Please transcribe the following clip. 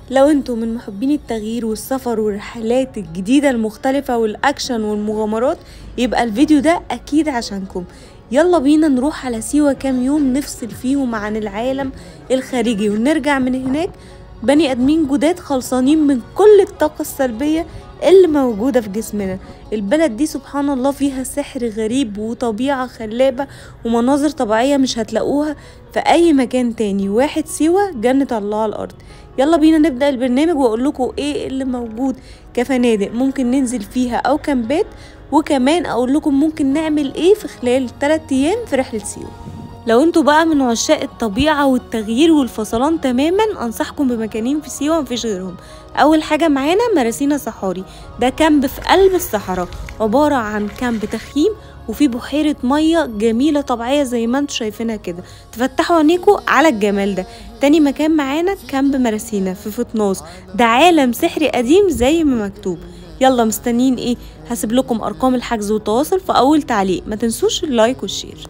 لو انتوا من محبين التغيير والسفر والرحلات الجديدة المختلفة والاكشن والمغامرات يبقى الفيديو ده اكيد عشانكم. يلا بينا نروح على سيوة كام يوم نفصل فيهم عن العالم الخارجي ونرجع من هناك بني ادمين جداد خلصانين من كل الطاقة السلبية اللي موجودة في جسمنا. البلد دي سبحان الله فيها سحر غريب وطبيعة خلابة ومناظر طبيعية مش هتلاقوها في اي مكان تاني. واحد سيوة جنة الله على الارض. يلا بينا نبدأ البرنامج واقول لكم ايه اللي موجود كفنادق ممكن ننزل فيها او كامبات، وكمان اقول لكم ممكن نعمل ايه في خلال 3 ايام في رحلة سيوة. لو انتوا بقى من عشاق الطبيعة والتغيير والفصلان تماما انصحكم بمكانين في سيوة مفيش غيرهم. اول حاجة معانا مراسينا صحاري، ده كامب في قلب الصحراء عبارة عن كامب تخييم وفي بحيرة مية جميلة طبيعية زي ما انتوا شايفينها كده، تفتحوا عينيكوا على الجمال ده. تاني مكان معانا كامب مراسينا في فتناس، ده عالم سحري قديم زي ما مكتوب. يلا مستنيين ايه؟ هسيب لكم ارقام الحجز والتواصل في اول تعليق، ما تنسوش اللايك والشير.